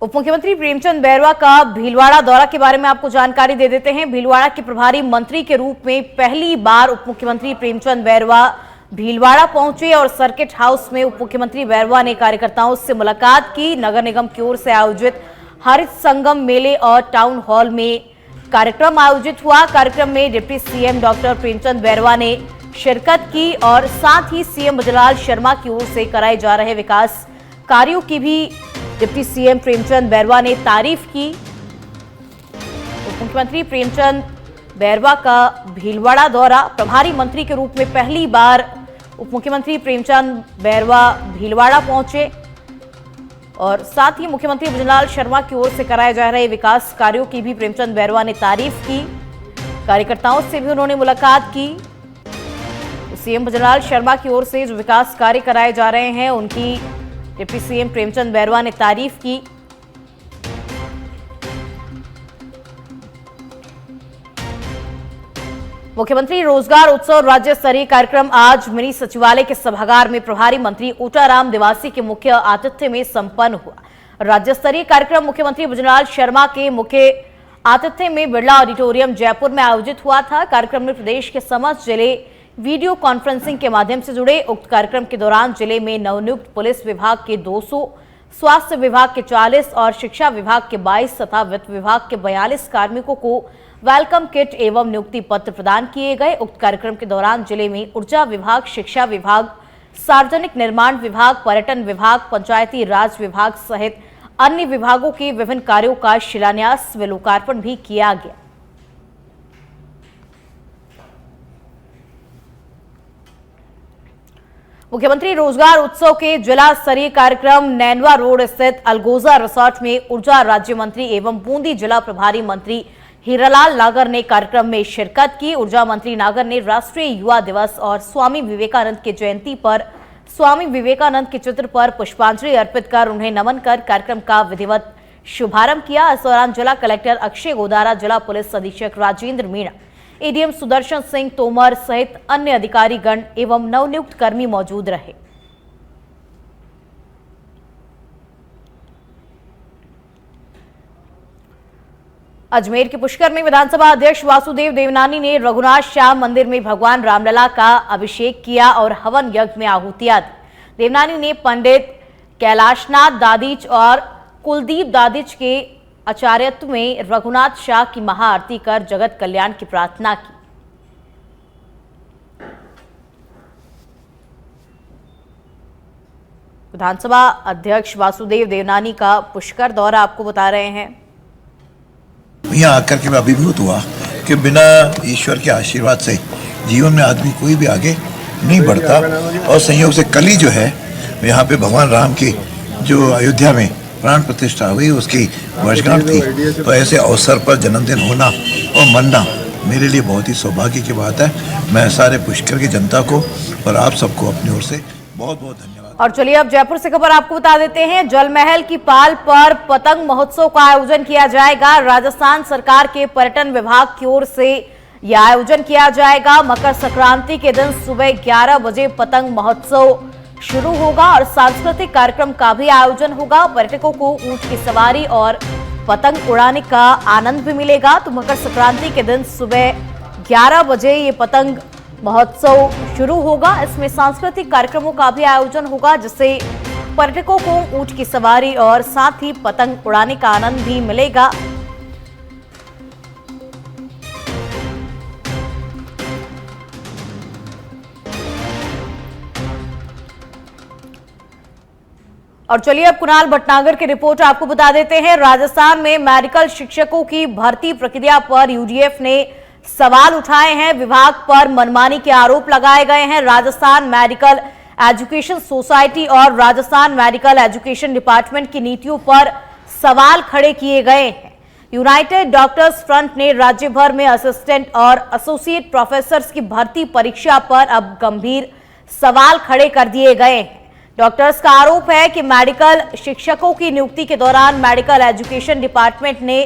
उप मुख्यमंत्री प्रेमचंद बैरवा का भीलवाड़ा दौरा के बारे में आपको जानकारी दे देते हैं। भीलवाड़ा के प्रभारी मंत्री के रूप में पहली बार उप मुख्यमंत्री प्रेमचंद बैरवा भीलवाड़ा पहुंचे और सर्किट हाउस में उप मुख्यमंत्री बैरवा ने कार्यकर्ताओं से मुलाकात की। नगर निगम की ओर से आयोजित हरित संगम मेले और टाउन हॉल में कार्यक्रम आयोजित हुआ। कार्यक्रम में deputy CM doctor Premchand Bairwa ने शिरकत की और साथ ही सीएम ब्रजलाल शर्मा की ओर से कराए जा रहे विकास कार्यों की भी डिप्टी सीएम प्रेमचंद बैरवा ने तारीफ की। उप मुख्यमंत्री प्रेमचंद बैरवा का भीलवाड़ा दौरा, प्रभारी मंत्री के रूप में पहली बार उप मुख्यमंत्री प्रेमचंद बैरवा भीलवाड़ा पहुंचे और साथ ही मुख्यमंत्री ब्रजलाल शर्मा की ओर से कराए जा रहे विकास कार्यों की भी प्रेमचंद बैरवा ने तारीफ की। कार्यकर्ताओं से भी उन्होंने मुलाकात की। सीएम ब्रजलाल शर्मा की ओर से जो विकास कार्य कराए जा रहे हैं उनकी डिप्टी सीएम प्रेमचंद बैरवा ने तारीफ की। मुख्यमंत्री रोजगार उत्सव राज्य स्तरीय कार्यक्रम आज मिनी सचिवालय के सभागार में प्रभारी मंत्री ऊटाराम निवासी के मुख्य आतिथ्य में संपन्न हुआ। राज्य स्तरीय कार्यक्रम मुख्यमंत्री ब्रजलाल शर्मा के मुख्य आतिथ्य में बिरला ऑडिटोरियम जयपुर में आयोजित हुआ था। कार्यक्रम में प्रदेश के समस्त जिले वीडियो कॉन्फ्रेंसिंग के माध्यम से जुड़े। उक्त कार्यक्रम के दौरान जिले में नवनियुक्त पुलिस विभाग के 200, स्वास्थ्य विभाग के 40 और शिक्षा विभाग के 22 तथा वित्त विभाग के 42 कार्मिकों को वेलकम किट एवं नियुक्ति पत्र प्रदान किए गए। उक्त कार्यक्रम के दौरान जिले में ऊर्जा विभाग, शिक्षा विभाग, सार्वजनिक निर्माण विभाग, पर्यटन विभाग, पंचायती राज विभाग सहित अन्य विभागों के विभिन्न कार्यों का शिलान्यास व लोकार्पण भी किया गया। मुख्यमंत्री रोजगार उत्सव के जिला स्तरीय कार्यक्रम नैनवा रोड स्थित अलगोजा रिसोर्ट में ऊर्जा राज्य मंत्री एवं बूंदी जिला प्रभारी मंत्री हीरालाल नागर ने कार्यक्रम में शिरकत की। ऊर्जा मंत्री नागर ने राष्ट्रीय युवा दिवस और स्वामी विवेकानंद की जयंती पर स्वामी विवेकानंद के चित्र पर पुष्पांजलि अर्पित कर उन्हें नमन कर कार्यक्रम का विधिवत शुभारंभ किया। इस दौरान जिला कलेक्टर अक्षय गोदारा, जिला पुलिस अधीक्षक राजेंद्र मीणा, एडीएम सुदर्शन सिंह तोमर सहित अन्य अधिकारीगण एवं नवनियुक्त कर्मी मौजूद रहे। अजमेर के पुष्कर में विधानसभा अध्यक्ष वासुदेव देवनानी ने रघुनाथ श्याम मंदिर में भगवान रामलला का अभिषेक किया और हवन यज्ञ में आहुतियां दी। देवनानी ने पंडित कैलाशनाथ दादिच और कुलदीप दादिच के आचार्यत्व में रघुनाथ शाह की महाआरती कर जगत कल्याण की प्रार्थना की। विधानसभा अध्यक्ष वासुदेव देवनानी का पुष्कर दौरा आपको बता रहे हैं। यहाँ आकर के मैं अभिभूत हुआ कि बिना ईश्वर के आशीर्वाद से जीवन में आदमी कोई भी आगे नहीं बढ़ता। और संयोग से कल ही जो है यहाँ पे भगवान राम की जो अयोध्या में प्राण प्रतिष्ठा हुई उसकी वर्षगांठ थी। तो ऐसे अवसर पर जन्मदिन होना और मनना मेरे लिए बहुत ही सौभाग्य की बात है। मैं सारे पुष्कर की जनता को और आप सबको अपनी ओर से बहुत बहुत धन्यवाद। और चलिए अब जयपुर से खबर आपको बता देते हैं। जल महल की पाल पर पतंग महोत्सव का आयोजन किया जाएगा। राजस्थान सरकार के पर्यटन विभाग की ओर से यह आयोजन किया जाएगा। मकर संक्रांति के दिन सुबह 11 बजे पतंग महोत्सव शुरू होगा और सांस्कृतिक कार्यक्रम का भी आयोजन होगा। पर्यटकों को ऊंट की सवारी और पतंग उड़ाने का आनंद भी मिलेगा। तो मकर संक्रांति के दिन सुबह 11 बजे ये पतंग महोत्सव शुरू होगा। इसमें सांस्कृतिक कार्यक्रमों का भी आयोजन होगा जिससे पर्यटकों को ऊंट की सवारी और साथ ही पतंग उड़ाने का आनंद भी मिलेगा। और चलिए अब कुणाल भटनागर की रिपोर्ट आपको बता देते हैं। राजस्थान में मेडिकल शिक्षकों की भर्ती प्रक्रिया पर यूडीएफ ने सवाल उठाए हैं। विभाग पर मनमानी के आरोप लगाए गए हैं। राजस्थान मेडिकल एजुकेशन सोसाइटी और राजस्थान मेडिकल एजुकेशन डिपार्टमेंट की नीतियों पर सवाल खड़े किए गए हैं। यूनाइटेड डॉक्टर्स फ्रंट ने राज्य भर में असिस्टेंट और एसोसिएट प्रोफेसर्स की भर्ती परीक्षा पर अब गंभीर सवाल खड़े कर दिए गए हैं। डॉक्टर्स का आरोप है कि मेडिकल शिक्षकों की नियुक्ति के दौरान मेडिकल एजुकेशन डिपार्टमेंट ने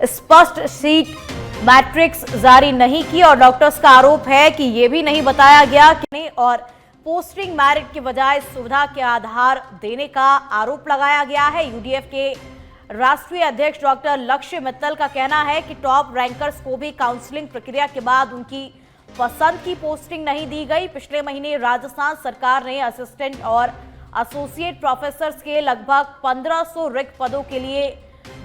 स्पष्ट सीट मैट्रिक्स जारी नहीं की और डॉक्टर्स का आरोप है कि यह भी नहीं बताया गया कि और पोस्टिंग मेरिट के बजाय सुविधा के आधार देने का आरोप लगाया गया है। यूडीएफ के राष्ट्रीय अध्यक्ष डॉक्टर लक्ष्य मित्तल का कहना है कि टॉप रैंकर्स को भी काउंसलिंग प्रक्रिया के बाद उनकी पसंद की पोस्टिंग नहीं दी गई। पिछले महीने राजस्थान सरकार ने असिस्टेंट और एसोसिएट प्रोफेसर्स के लगभग 1500 रिक्त पदों के लिए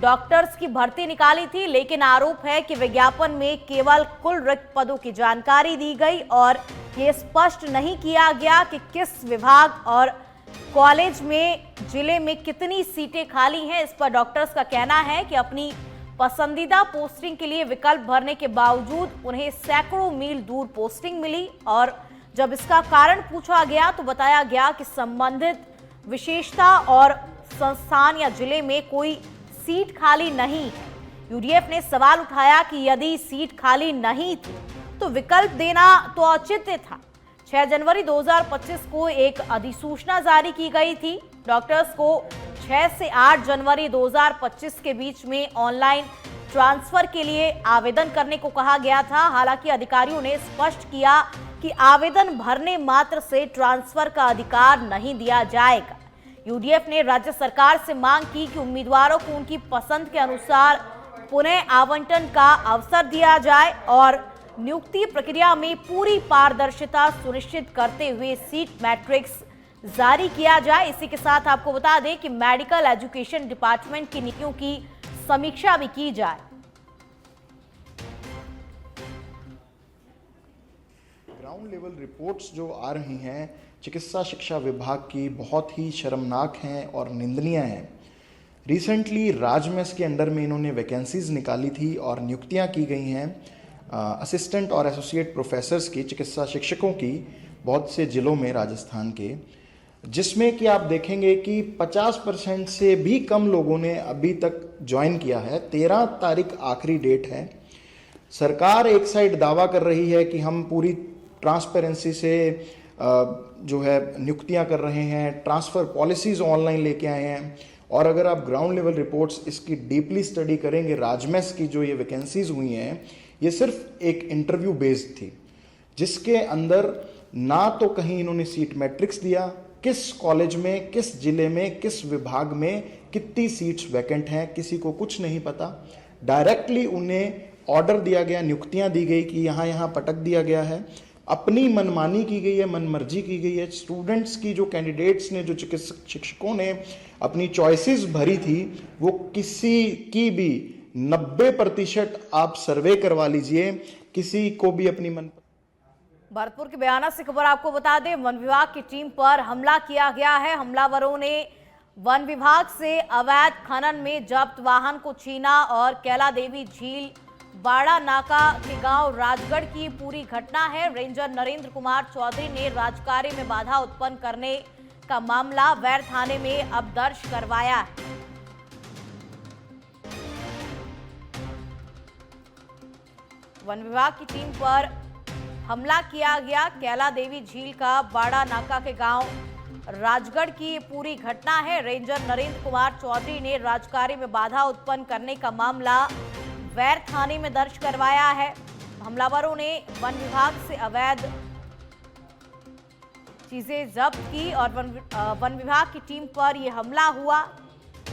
डॉक्टर्स की भर्ती निकाली थी, लेकिन आरोप है कि विज्ञापन में केवल कुल रिक्त पदों की जानकारी दी गई और ये स्पष्ट नहीं किया गया कि किस विभाग और कॉलेज में जिले में कितनी सीटें खाली हैं। इस पर डॉक्टर्स का कहना है कि अपनी पसंदीदा पोस्टिंग के लिए विकल्प भरने के बावजूद उन्हें सैकड़ों मील दूर पोस्टिंग मिली और जब इसका कारण पूछा गया तो बताया गया कि संबंधित विशेषता और संस्थान या जिले में कोई सीट खाली नहीं है। यूडीएफ ने सवाल उठाया कि यदि सीट खाली नहीं थी तो विकल्प देना तो औचित्य था। 6 जनवरी 2025 को एक अधिसूचना जारी की गई थी। डॉक्टर्स को 6 से 8 जनवरी 2025 के बीच में ऑनलाइन ट्रांसफर के लिए आवेदन करने को कहा गया था। हालांकि अधिकारियों ने स्पष्ट किया कि आवेदन भरने मात्र से ट्रांसफर का अधिकार नहीं दिया जाएगा। यूडीएफ ने राज्य सरकार से मांग की कि उम्मीदवारों को उनकी पसंद के अनुसार पुनः आवंटन का अवसर दिया जाए और नियुक्ति प्रक्रिया में पूरी पारदर्शिता सुनिश्चित करते हुए सीट मैट्रिक्स जारी किया जाए। इसी के साथ आपको बता दें कि मेडिकल एजुकेशन डिपार्टमेंट की नीतियों की समीक्षा भी की जाए। ग्राउंड लेवल रिपोर्ट्स जो आ रही हैं चिकित्सा शिक्षा विभाग की बहुत ही शर्मनाक हैं और निंदनीय हैं। रिसेंटली राजमेस के अंडर में इन्होंने वैकेंसीज निकाली थी और नियुक्तियां की गई हैं असिस्टेंट और एसोसिएट प्रोफेसर्स की, चिकित्सा शिक्षकों की बहुत से जिलों में राजस्थान के, जिसमें कि आप देखेंगे कि 50% से भी कम लोगों ने अभी तक ज्वाइन किया है। 13 तारीख आखिरी डेट है। सरकार एक साइड दावा कर रही है कि हम पूरी ट्रांसपेरेंसी से जो है नियुक्तियां कर रहे हैं, ट्रांसफ़र पॉलिसीज़ ऑनलाइन लेके आए हैं, और अगर आप ग्राउंड लेवल रिपोर्ट्स इसकी डीपली स्टडी करेंगे, राजमेस की जो ये वैकेंसीज हुई हैं ये सिर्फ एक इंटरव्यू बेस्ड थी, जिसके अंदर ना तो कहीं इन्होंने सीट मैट्रिक्स दिया, किस कॉलेज में, किस जिले में, किस विभाग में कितनी सीट्स वैकेंट हैं, किसी को कुछ नहीं पता। डायरेक्टली उन्हें ऑर्डर दिया गया, नियुक्तियां दी गई कि यहाँ यहाँ पटक दिया गया है, अपनी मनमानी की गई है, मनमर्जी की गई है। स्टूडेंट्स की जो कैंडिडेट्स ने, जो चिकित्सक शिक्षकों ने अपनी चॉइसेस भरी थी, वो किसी की भी 90% आप सर्वे करवा लीजिए, किसी को भी अपनी मन। भरतपुर के बयाना से खबर आपको बता दें, वन विभाग की टीम पर हमला किया गया है। हमलावरों ने वन विभाग से अवैध खनन में जब्त वाहन को छीना और कैला देवी झील बाड़ा नाका के गांव राजगढ़ की पूरी घटना है। रेंजर नरेंद्र कुमार चौधरी ने राजकार्य में बाधा उत्पन्न करने का मामला वैर थाने में अब दर्ज करवाया है। वन विभाग की टीम पर हमला किया गया। कैला देवी झील का बाड़ा नाका के गांव राजगढ़ की पूरी घटना है। रेंजर नरेंद्र कुमार चौधरी ने राजकार्य में बाधा उत्पन्न करने का मामला वैर थाने में दर्ज करवाया है। हमलावरों ने वन विभाग से अवैध चीजें जब्त की और वन विभाग की टीम पर यह हमला हुआ।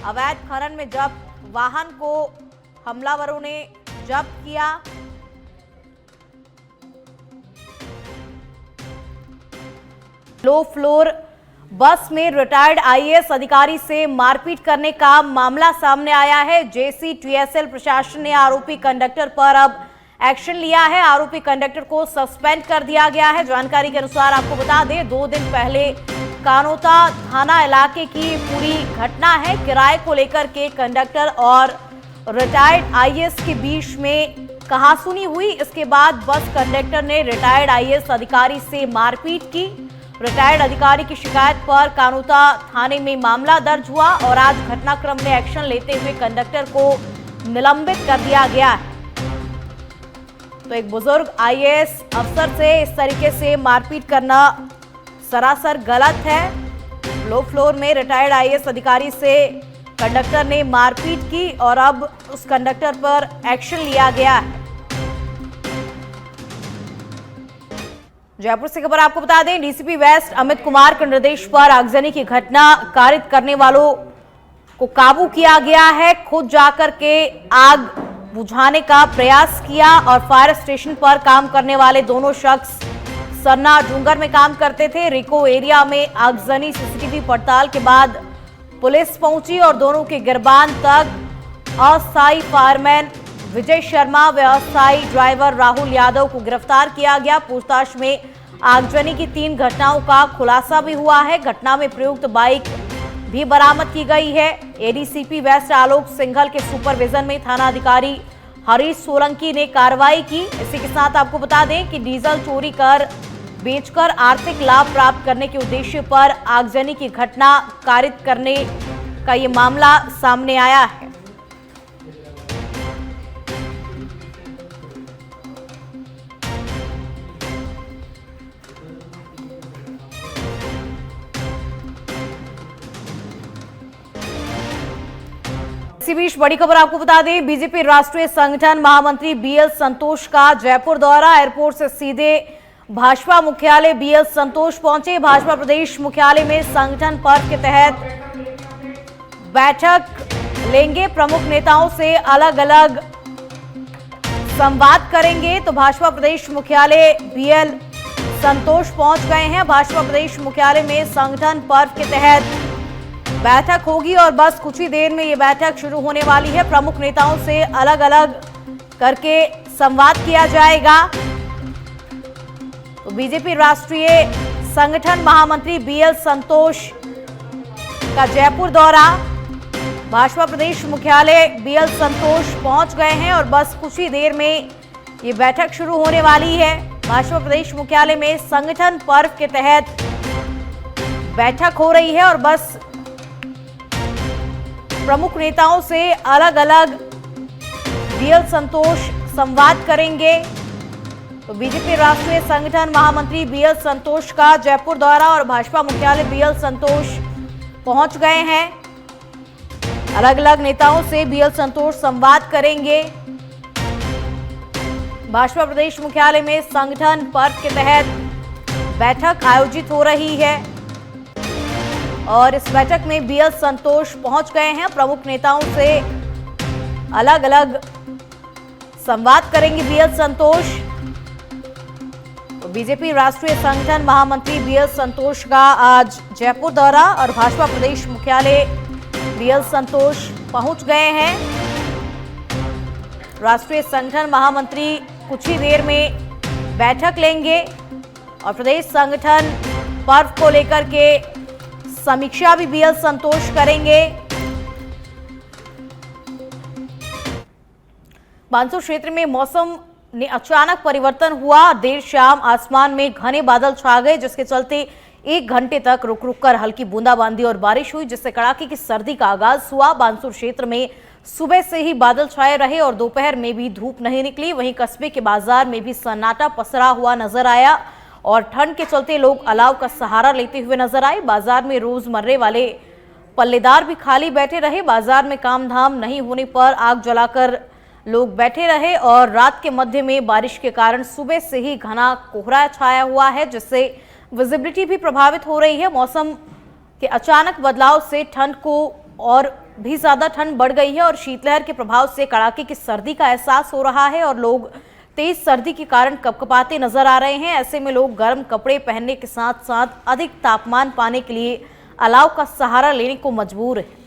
अवैध खनन में जब्त वाहन को हमलावरों ने जब्त किया। लो फ्लोर बस में रिटायर्ड आईएएस अधिकारी से मारपीट करने का मामला सामने आया है। जेसीटीएसएल प्रशासन ने आरोपी कंडक्टर पर अब एक्शन लिया है। आरोपी कंडक्टर को सस्पेंड कर दिया गया है। जानकारी के अनुसार आपको बता दें, 2 दिन पहले कानोता थाना इलाके की पूरी घटना है। किराए को लेकर के कंडक्टर और रिटायर्ड आईएएस के बीच में कहासुनी हुई। इसके बाद बस कंडक्टर ने रिटायर्ड आईएएस अधिकारी से मारपीट की। रिटायर्ड अधिकारी की शिकायत पर कानोता थाने में मामला दर्ज हुआ और आज घटनाक्रम में एक्शन लेते हुए कंडक्टर को निलंबित कर दिया गया है। तो एक बुजुर्ग आईएएस अफसर से इस तरीके से मारपीट करना सरासर गलत है। लो फ्लोर में रिटायर्ड आईएएस अधिकारी से कंडक्टर ने मारपीट की और अब उस कंडक्टर पर एक्शन लिया गया है। जयपुर से खबर आपको बता दें, डीसीपी वेस्ट अमित कुमार के निर्देश पर आगजनी की घटना कारित करने वालों को काबू किया गया है। खुद जाकर के आग बुझाने का प्रयास किया और फायर स्टेशन पर काम करने वाले दोनों शख्स सरना डूंगर में काम करते थे। रिको एरिया में आगजनी सीसीटीवी पड़ताल के बाद पुलिस पहुंची और दोनों के गिरबान तक अस्थायी फायरमैन विजय शर्मा व अस्थायी ड्राइवर राहुल यादव को गिरफ्तार किया गया। पूछताछ में आगजनी की 3 घटनाओं का खुलासा भी हुआ है। घटना में प्रयुक्त बाइक भी बरामद की गई है। एडीसीपी वेस्ट आलोक सिंघल के सुपरविजन में थाना अधिकारी हरीश सोलंकी ने कार्रवाई की। इसी के साथ आपको बता दें कि डीजल चोरी कर बेचकर आर्थिक लाभ प्राप्त करने के उद्देश्य पर आगजनी की घटना कारित करने का ये मामला सामने आया है। इसी बीच बड़ी खबर आपको बता दें, बीजेपी राष्ट्रीय संगठन महामंत्री बीएल संतोष का जयपुर दौरा। एयरपोर्ट से सीधे भाजपा मुख्यालय बीएल संतोष पहुंचे। भाजपा प्रदेश मुख्यालय में संगठन पर्व के तहत बैठक लेंगे। प्रमुख नेताओं से अलग अलग संवाद करेंगे। तो भाजपा प्रदेश मुख्यालय बीएल संतोष पहुंच गए हैं। भाजपा प्रदेश मुख्यालय में संगठन पर्व के तहत बैठक होगी और बस कुछ ही देर में ये बैठक शुरू होने वाली है। प्रमुख नेताओं से अलग अलग करके संवाद किया जाएगा। तो बीजेपी राष्ट्रीय संगठन महामंत्री बीएल संतोष का जयपुर दौरा। भाजपा प्रदेश मुख्यालय बीएल संतोष पहुंच गए हैं और बस कुछ ही देर में ये बैठक शुरू होने वाली है। भाजपा प्रदेश मुख्यालय में संगठन पर्व के तहत बैठक हो रही है और बस प्रमुख नेताओं से अलग अलग बीएल संतोष संवाद करेंगे। तो बीजेपी राष्ट्रीय संगठन महामंत्री बीएल संतोष का जयपुर दौरा और भाजपा मुख्यालय बीएल संतोष पहुंच गए हैं। अलग अलग नेताओं से बीएल संतोष संवाद करेंगे। भाजपा प्रदेश मुख्यालय में संगठन पर्व के तहत बैठक आयोजित हो रही है और इस बैठक में बीएल संतोष पहुंच गए हैं। प्रमुख नेताओं से अलग अलग संवाद करेंगे बीएल संतोष। तो बीजेपी राष्ट्रीय संगठन महामंत्री बीएल संतोष का आज जयपुर दौरा और भाजपा प्रदेश मुख्यालय बीएल संतोष पहुंच गए हैं। राष्ट्रीय संगठन महामंत्री कुछ ही देर में बैठक लेंगे और प्रदेश संगठन पर्व को लेकर के समीक्षा भी बीएल संतोष करेंगे। बांसुर क्षेत्र में मौसम ने अचानक परिवर्तन हुआ। देर शाम आसमान में घने बादल छा गए, जिसके चलते 1 घंटे तक रुक रुक कर हल्की बूंदाबांदी और बारिश हुई, जिससे कड़ाके की सर्दी का आगाज हुआ। बांसुर क्षेत्र में सुबह से ही बादल छाए रहे और दोपहर में भी धूप नहीं निकली। वहीं कस्बे के बाजार में भी सन्नाटा पसरा हुआ नजर आया और ठंड के चलते लोग अलाव का सहारा लेते हुए नजर आए। बाजार में रोजमर्रे वाले पल्लेदार भी खाली बैठे रहे। बाजार में काम धाम नहीं होने पर आग जलाकर लोग बैठे रहे और रात के मध्य में बारिश के कारण सुबह से ही घना कोहरा छाया हुआ है, जिससे विजिबिलिटी भी प्रभावित हो रही है। मौसम के अचानक बदलाव से ठंड को और भी ज्यादा ठंड बढ़ गई है और शीतलहर के प्रभाव से कड़ाके की सर्दी का एहसास हो रहा है और लोग तेज सर्दी के कारण कपकपाते नजर आ रहे हैं। ऐसे में लोग गर्म कपड़े पहनने के साथ साथ अधिक तापमान पाने के लिए अलाव का सहारा लेने को मजबूर है।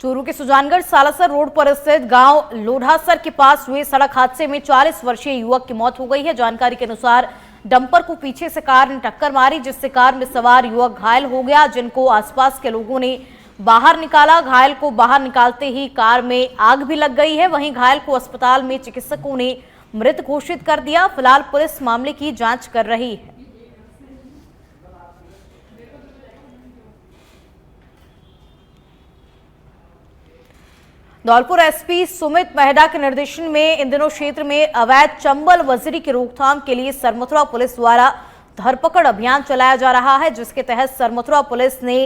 चूरू के सुजानगढ़ सालासर रोड पर स्थित गांव लोढ़ासर के पास हुए सड़क हादसे में 40 वर्षीय युवक की मौत हो गई है। जानकारी के अनुसार डंपर को पीछे से कार ने टक्कर मारी, जिससे कार में सवार युवक घायल हो गया, जिनको आसपास के लोगों ने बाहर निकाला। घायल को बाहर निकालते ही कार में आग भी लग गई है। वहीं घायल को अस्पताल में चिकित्सकों ने मृत घोषित कर दिया। फिलहाल पुलिस मामले की जांच कर रही है। धौलपुर एसपी सुमित मेहड़ा के निर्देशन में इन दिनों क्षेत्र में अवैध चंबल वजरी की रोकथाम के लिए सरमथुरा पुलिस द्वारा धरपकड़ अभियान चलाया जा रहा है, जिसके तहत सरमथुरा पुलिस ने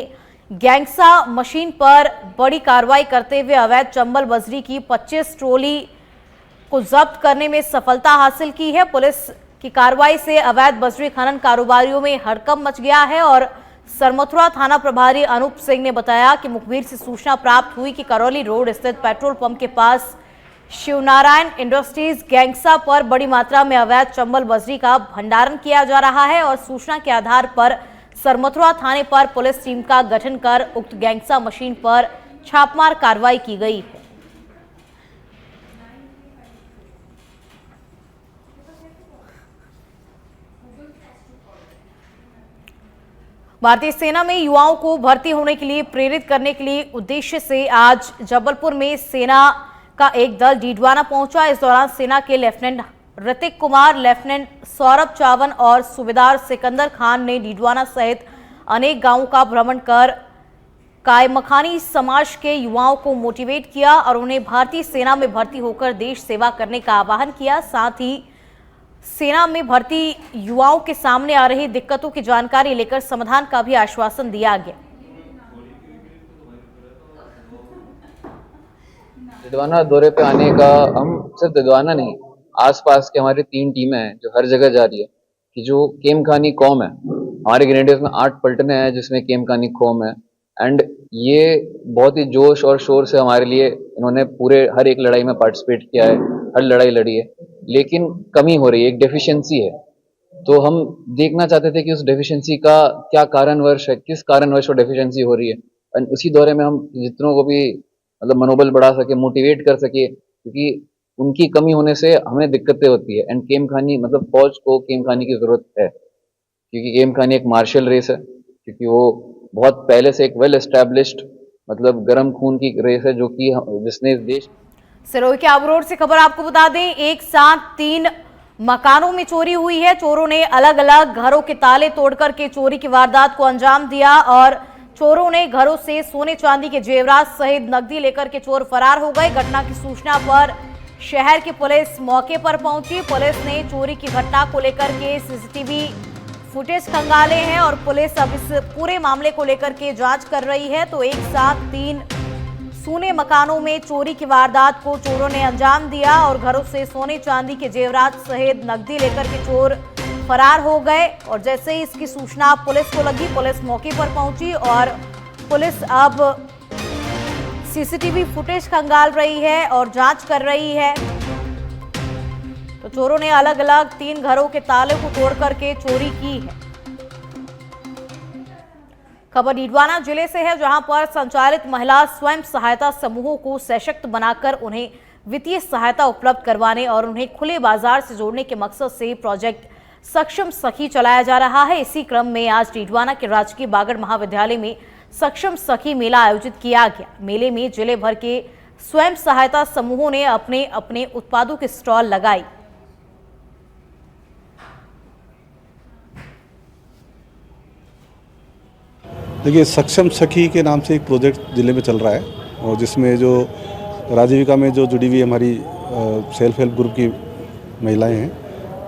गैंगसा मशीन पर बड़ी कार्रवाई करते हुए अवैध चंबल बजरी की 25 ट्रॉली को जब्त करने में सफलता हासिल की है। पुलिस की कार्रवाई से अवैध बजरी खनन कारोबारियों में हड़कंप मच गया है और सरमथुरा थाना प्रभारी अनूप सिंह ने बताया कि मुखबिर से सूचना प्राप्त हुई कि करौली रोड स्थित पेट्रोल पंप के पास शिवनारायण इंडस्ट्रीज गैंगसा पर बड़ी मात्रा में अवैध चंबल बजरी का भंडारण किया जा रहा है और सूचना के आधार पर सरमथुरा थाने पर पुलिस टीम का गठन कर उक्त गैंगसा मशीन पर छापामार कार्रवाई की गई है। भारतीय सेना में युवाओं को भर्ती होने के लिए प्रेरित करने के लिए उद्देश्य से आज जबलपुर में सेना का एक दल डीडवाना पहुंचा। इस दौरान सेना के लेफ्टिनेंट ऋतिक कुमार, लेफ्टिनेंट सौरभ चावन और सूबेदार सिकंदर खान ने डीडवाना सहित अनेक गांवों का भ्रमण कर कायमखानी समाज के युवाओं को मोटिवेट किया और उन्हें भारतीय सेना में भर्ती होकर देश सेवा करने का आह्वान किया। साथ ही सेना में भर्ती युवाओं के सामने आ रही दिक्कतों की जानकारी लेकर समाधान का भी आश्वासन दिया गया। दिदवाना दौरे पे आने का हम सिर्फ दिदवाना नहीं, आसपास के हमारी 3 टीमें हैं जो हर जगह जा रही है कि जो केमखानी कौम है, हमारे ग्रेनेडियर्स में 8 पलटने हैं जिसमें केमखानी कौम है। एंड ये बहुत ही जोश और शोर से हमारे लिए इन्होंने पूरे हर एक लड़ाई में पार्टिसिपेट किया है, हर लड़ाई लड़ी है, लेकिन कमी हो रही है, एक डेफिशिएंसी है। तो हम देखना चाहते थे कि उस डेफिशिएंसी का क्या कारणवश है, किस कारणवश वो डेफिशिएंसी हो रही है। और उसी दौरे में हम जितनों को भी मतलब मनोबल बढ़ा सके, मोटिवेट कर सके, क्योंकि उनकी कमी होने से हमें दिक्कतें होती है। एंड केमखानी मतलब फौज को केमखानी की जरूरत है, क्योंकि केमखानी एक मार्शल रेस है, क्योंकि वो बहुत पहले से एक वेल एस्टैब्लिश्ड मतलब गर्म खून की रेस है जो कि जिसने इस देश। सिरोही के आबू रोड से खबर आपको बता दें, एक साथ 3 मकानों में चोरी हुई है। चोरों ने अलग अलग घरों के ताले तोड़कर के चोरी की वारदात को अंजाम दिया और चोरों ने घरों से सोने चांदी के जेवरात सहित नकदी लेकर के चोर फरार हो गए। घटना की सूचना पर शहर की पुलिस मौके पर पहुंची। पुलिस ने चोरी की घटना को लेकर के सीसीटीवी फुटेज खंगाले हैं और पुलिस अब इस पूरे मामले को लेकर के जांच कर रही है। तो एक साथ 3 सूने मकानों में चोरी की वारदात को चोरों ने अंजाम दिया और घरों से सोने चांदी के जेवरात सहित नकदी लेकर के चोर फरार हो गए। और जैसे ही इसकी सूचना पुलिस को लगी, पुलिस मौके पर पहुंची और पुलिस अब सीसीटीवी फुटेज खंगाल रही है और जांच कर रही है। तो चोरों ने अलग अलग 3 घरों के ताले को तोड़ करके चोरी की है। खबर डीडवाना जिले से है, जहां पर संचालित महिला स्वयं सहायता समूहों को सशक्त बनाकर उन्हें वित्तीय सहायता उपलब्ध करवाने और उन्हें खुले बाजार से जोड़ने के मकसद से प्रोजेक्ट सक्षम सखी चलाया जा रहा है। इसी क्रम में आज डीडवाना के राजकीय बागड़ महाविद्यालय में सक्षम सखी मेला आयोजित किया गया। मेले में जिले भर के स्वयं सहायता समूहों ने अपने अपने उत्पादों के स्टॉल लगाई। देखिए, सक्षम सखी के नाम से एक प्रोजेक्ट जिले में चल रहा है और जिसमें जो राजीविका में जो जुड़ी हुई हमारी सेल्फ हेल्प ग्रुप की महिलाएं हैं,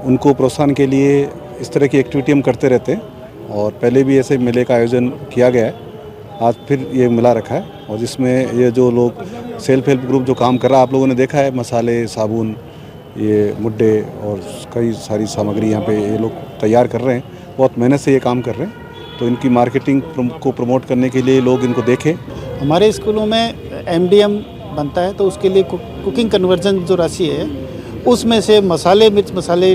उनको प्रोत्साहन के लिए इस तरह की एक्टिविटी हम करते रहते हैं और पहले भी ऐसे मेले का आयोजन किया गया है। आज फिर ये मेला रखा है और जिसमें ये जो लोग सेल्फ हेल्प ग्रुप जो काम कर रहा है, आप लोगों ने देखा है, मसाले, साबुन, ये मुड्डे और कई सारी सामग्री यहाँ पे ये लोग तैयार कर रहे हैं, बहुत मेहनत से ये काम कर रहे हैं। तो इनकी मार्केटिंग को प्रमोट करने के लिए लोग इनको देखें। हमारे स्कूलों में MDM बनता है, तो उसके लिए कुकिंग कन्वर्जन जो राशि है उसमें से मसाले, मिर्च मसाले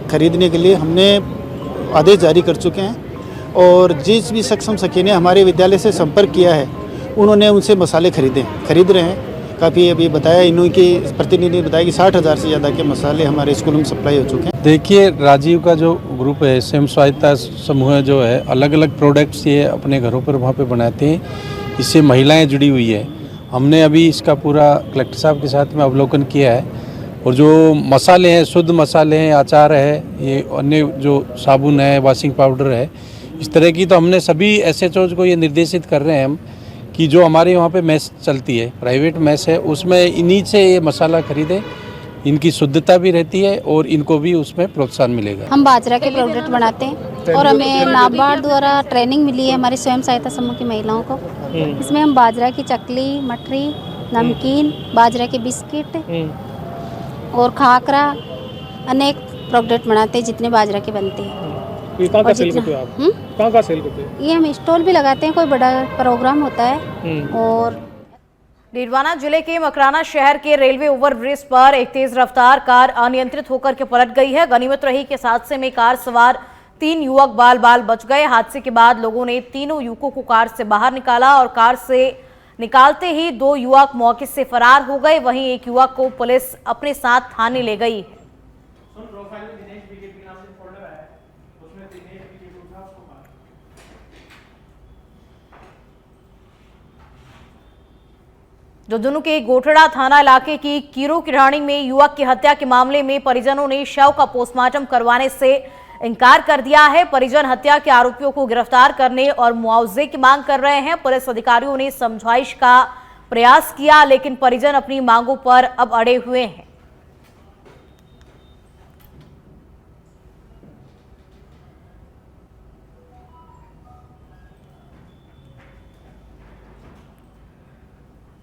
खरीदने के लिए हमने आदेश जारी कर चुके हैं और जिस भी सक्षम सखी ने हमारे विद्यालय से संपर्क किया है उन्होंने उनसे मसाले खरीद रहे हैं। काफ़ी अभी बताया, इन्होंने प्रतिनिधि ने बताया कि 60,000 से ज़्यादा के मसाले हमारे स्कूलों में सप्लाई हो चुके हैं। देखिए, राजीव का जो ग्रुप है, स्वयं सहायता समूह जो है, अलग अलग प्रोडक्ट्स ये अपने घरों पर वहाँ पे बनाते हैं। इससे महिलाएं जुड़ी हुई है। हमने अभी इसका पूरा कलेक्टर साहब के साथ में अवलोकन किया है और जो मसाले हैं, शुद्ध मसाले हैं, अचार है, ये अन्य जो साबुन है, वॉशिंग पाउडर है, इस तरह की, तो हमने सभी SHOs को ये निर्देशित कर रहे हैं हम कि जो हमारे वहाँ पे मैस चलती है, प्राइवेट मैस है, उसमें इन्हीं से ये मसाला खरीदें। इनकी शुद्धता भी रहती है और इनको भी उसमें प्रोत्साहन मिलेगा। हम बाजरा के प्रोडक्ट बनाते हैं और हमें नाबार्ड द्वारा ट्रेनिंग मिली है हमारी स्वयं सहायता समूह की महिलाओं को। इसमें हम बाजरा की चकली, मठरी, नमकीन, बाजरा के बिस्किट और खाकरा अनेक प्रोडक्ट बनाते हैं जितने बाजरा के बनते हैं। ये कहाँ सेल करते हो आप? कहाँ सेल करते हो? ये हम स्टॉल भी लगाते हैं, कोई बड़ा प्रोग्राम होता है। और डीडवाना जिले के मकराना शहर के रेलवे ओवरब्रिज पर एक तेज रफ्तार कार अनियंत्रित होकर के पलट गई है। गनीमत रही कि इस हादसे में कार सवार 3 युवक बाल बाल बच गए। हादसे के बाद लोगों ने तीनों युवकों को कार से बाहर निकाला और कार से निकालते ही 2 युवक मौके से फरार हो गए। वहीं एक युवक को पुलिस अपने साथ थाने ले गई। जो दोनों के गोठड़ा थाना इलाके की कीरो किरानी में युवक की हत्या के मामले में परिजनों ने शव का पोस्टमार्टम करवाने से इनकार कर दिया है। परिजन हत्या के आरोपियों को गिरफ्तार करने और मुआवजे की मांग कर रहे हैं। पुलिस अधिकारियों ने समझाइश का प्रयास किया लेकिन परिजन अपनी मांगों पर अब अड़े हुए हैं।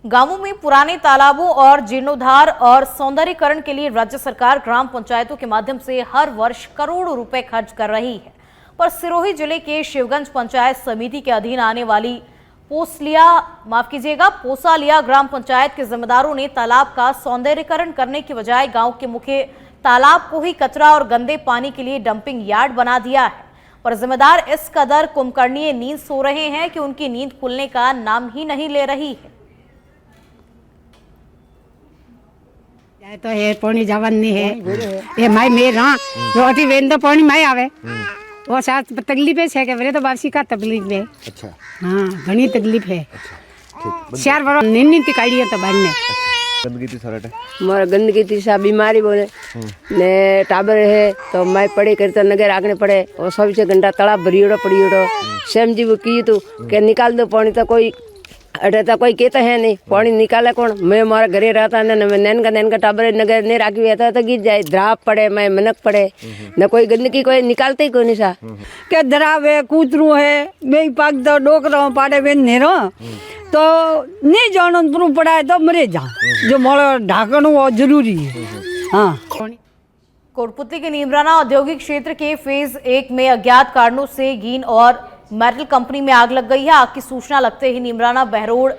गांवों में पुराने तालाबों और जीर्णोद्धार और सौंदर्यीकरण के लिए राज्य सरकार ग्राम पंचायतों के माध्यम से हर वर्ष करोड़ों रुपए खर्च कर रही है, पर सिरोही जिले के शिवगंज पंचायत समिति के अधीन आने वाली पोसालिया ग्राम पंचायत के जिम्मेदारों ने तालाब का सौंदर्यीकरण करने की बजाय गांव के मुख्य तालाब को ही कचरा और गंदे पानी के लिए डंपिंग यार्ड बना दिया है। पर जिम्मेदार इस कदर कुंभकर्णीय नींद सो रहे हैं कि उनकी नींद खुलने का नाम ही नहीं ले रही है। तो ये पानी जवन नहीं है ये माई मेर हाँ जो अटी वेन तो पानी माई आवे वो साथ तकलीफ है कि मेरे तो वापसी का तकलीफ है। अच्छा हाँ घनी तकलीफ है। चार बार नींद तिकाड़ी है तो बाद में गंदगी थी सारा मोर गंदगी थी सा बीमारी बोले ने टाबर है तो मैं पढ़े करता नगर आगने पड़े और 24 घंटा तालाब भरियोड़ो पड़ियोड़ो सेम जी वो की तो के निकाल दो पानी तो कोई अरे तो कोई कहता है नहीं पानी निकाले कौन। मैं मारा घरे रहता न नैन का टाबर नगर ने राखी हुआ था तो गिर जाए धराप पड़े मैं मनक पड़े न कोई गंदगी कोई निकालते ही कोई नहीं सा क्या धराव है कूतरू है मैं पाक दो डोकरा पाड़े वे नेरो तो नहीं जानो प्रू पड़ा है तो मरे जा जो मोड़ा ढाकन वो जरूरी है। हाँ कोटपुतली के नीमराना औद्योगिक क्षेत्र के फेज 1 में अज्ञात कारणों से घीन और मेटल कंपनी में आग लग गई है। आग की सूचना लगते ही नीमराना बहरोड़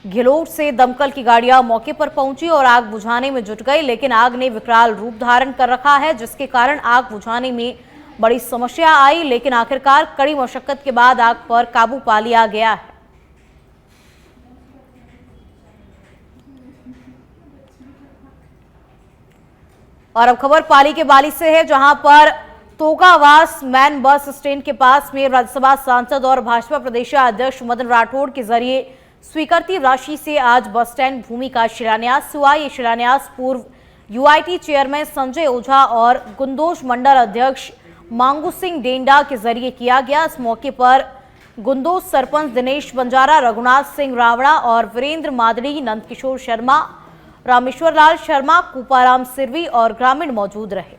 घिलोट से दमकल की गाड़ियां मौके पर पहुंची और आग बुझाने में जुट गई, लेकिन आग ने विकराल रूप धारण कर रखा है जिसके कारण आग बुझाने में बड़ी समस्या आई, लेकिन आखिरकार कड़ी मशक्कत के बाद आग पर काबू पा लिया गया है। और अब खबर पाली के बाली से है, जहां पर तोगावास मैन बस स्टैंड के पास में राज्यसभा सांसद और भाजपा प्रदेश अध्यक्ष मदन राठौड़ के जरिए स्वीकृति राशि से आज बस स्टैंड भूमि का शिलान्यास हुआ। ये शिलान्यास पूर्व यूआईटी चेयरमैन संजय ओझा और गुंदोश मंडल अध्यक्ष मांगू सिंह डेंडा के जरिए किया गया। इस मौके पर गुंदोश सरपंच दिनेश बंजारा, रघुनाथ सिंह रावड़ा और वीरेंद्र मादड़ी, नंदकिशोर शर्मा, रामेश्वर लाल शर्मा, कुपाराम सिरवी और ग्रामीण मौजूद रहे।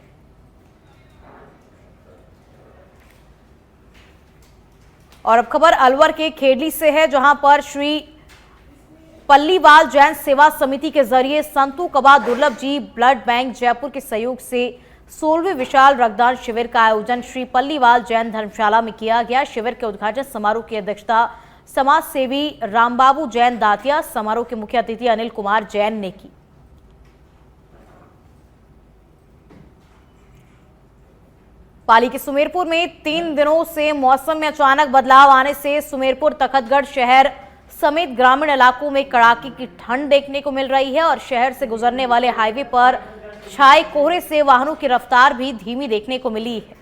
और अब खबर अलवर के खेडली से है, जहां पर श्री पल्लीवाल जैन सेवा समिति के जरिए संतू कबा दुर्लभ जी ब्लड बैंक जयपुर के सहयोग से 16वें विशाल रक्तदान शिविर का आयोजन श्री पल्लीवाल जैन धर्मशाला में किया गया। शिविर के उद्घाटन समारोह की अध्यक्षता समाज सेवी रामबाबू जैन दातिया, समारोह के मुख्य अतिथि अनिल कुमार जैन ने की। पाली के सुमेरपुर में 3 दिनों से मौसम में अचानक बदलाव आने से सुमेरपुर तखतगढ़ शहर समेत ग्रामीण इलाकों में कड़ाके की ठंड देखने को मिल रही है और शहर से गुजरने वाले हाईवे पर छाए कोहरे से वाहनों की रफ्तार भी धीमी देखने को मिली है।